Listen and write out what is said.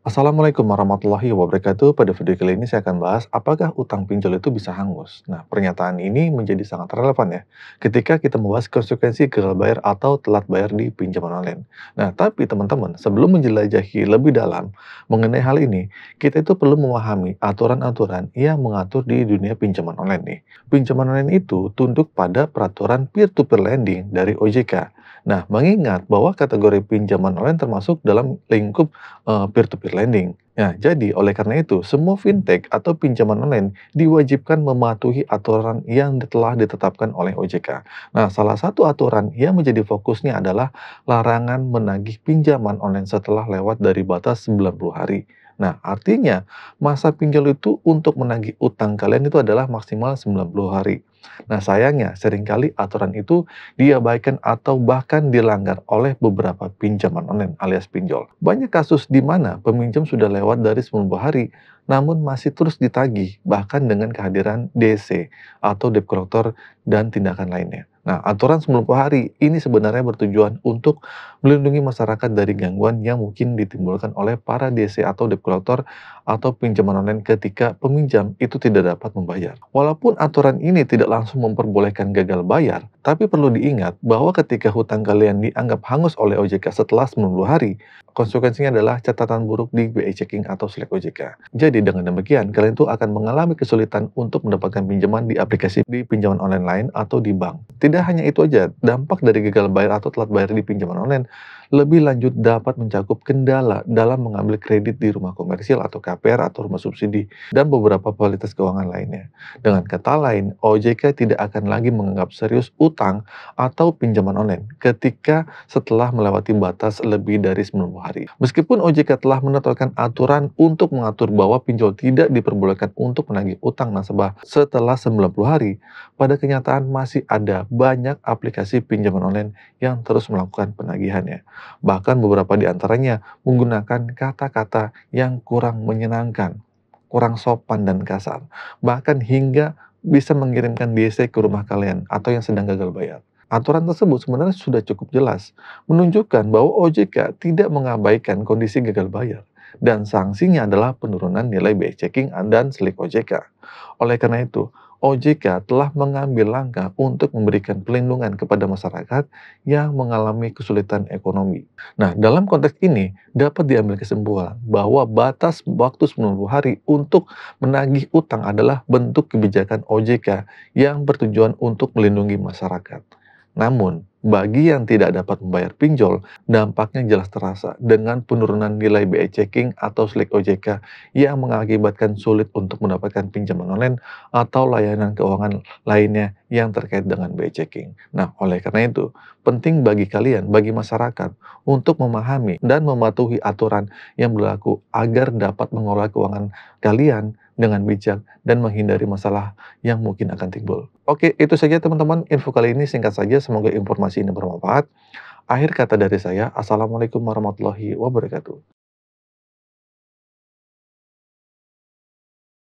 Assalamualaikum warahmatullahi wabarakatuh. Pada video kali ini saya akan bahas apakah utang pinjol itu bisa hangus. Nah, pernyataan ini menjadi sangat relevan ya ketika kita membahas konsekuensi gagal bayar atau telat bayar di pinjaman online. Nah, tapi teman-teman, sebelum menjelajahi lebih dalam mengenai hal ini, kita itu perlu memahami aturan-aturan yang mengatur di dunia pinjaman online nih. Pinjaman online itu tunduk pada peraturan peer-to-peer lending dari OJK. Nah, mengingat bahwa kategori pinjaman online termasuk dalam lingkup peer-to-peer lending. Nah, jadi oleh karena itu, semua fintech atau pinjaman online diwajibkan mematuhi aturan yang telah ditetapkan oleh OJK. Nah, salah satu aturan yang menjadi fokusnya adalah larangan menagih pinjaman online setelah lewat dari batas 90 hari. Nah, artinya masa pinjol itu untuk menagih utang kalian itu adalah maksimal 90 hari. Nah, sayangnya seringkali aturan itu diabaikan atau bahkan dilanggar oleh beberapa pinjaman online alias pinjol. Banyak kasus di mana peminjam sudah lewat dari 90 hari, namun masih terus ditagih, bahkan dengan kehadiran DC atau debt collector dan tindakan lainnya. Nah, aturan 90 hari ini sebenarnya bertujuan untuk melindungi masyarakat dari gangguan yang mungkin ditimbulkan oleh para DC atau debt collector atau pinjaman online ketika peminjam itu tidak dapat membayar. Walaupun aturan ini tidak langsung memperbolehkan gagal bayar, tapi perlu diingat bahwa ketika hutang kalian dianggap hangus oleh OJK setelah 90 hari, konsekuensinya adalah catatan buruk di BI Checking atau Slack OJK. Jadi dengan demikian, kalian tuh akan mengalami kesulitan untuk mendapatkan pinjaman di aplikasi di pinjaman online lain atau di bank. Tidak hanya itu aja, dampak dari gagal bayar atau telat bayar di pinjaman online lebih lanjut dapat mencakup kendala dalam mengambil kredit di rumah komersial atau KPR atau rumah subsidi dan beberapa kualitas keuangan lainnya. Dengan kata lain, OJK tidak akan lagi menganggap serius utang atau pinjaman online ketika setelah melewati batas lebih dari 90 hari. Meskipun OJK telah menetapkan aturan untuk mengatur bahwa pinjol tidak diperbolehkan untuk menagih utang nasabah setelah 90 hari, pada kenyataan masih ada banyak aplikasi pinjaman online yang terus melakukan penagihannya. Bahkan beberapa di antaranya menggunakan kata-kata yang kurang menyenangkan, kurang sopan dan kasar, bahkan hingga bisa mengirimkan DC ke rumah kalian atau yang sedang gagal bayar. Aturan tersebut sebenarnya sudah cukup jelas, menunjukkan bahwa OJK tidak mengabaikan kondisi gagal bayar, dan sanksinya adalah penurunan nilai BI Checking dan Slik OJK. Oleh karena itu, OJK telah mengambil langkah untuk memberikan perlindungan kepada masyarakat yang mengalami kesulitan ekonomi. Nah, dalam konteks ini dapat diambil kesimpulan bahwa batas waktu 90 hari untuk menagih utang adalah bentuk kebijakan OJK yang bertujuan untuk melindungi masyarakat. Namun, bagi yang tidak dapat membayar pinjol, dampaknya jelas terasa dengan penurunan nilai BI Checking atau Slik OJK yang mengakibatkan sulit untuk mendapatkan pinjaman online atau layanan keuangan lainnya yang terkait dengan BI Checking. Nah, oleh karena itu, penting bagi kalian, bagi masyarakat, untuk memahami dan mematuhi aturan yang berlaku agar dapat mengelola keuangan kalian dengan bijak dan menghindari masalah yang mungkin akan timbul. Oke, itu saja teman-teman info kali ini singkat saja, semoga informasi ini bermanfaat. Akhir kata dari saya, Assalamualaikum warahmatullahi wabarakatuh.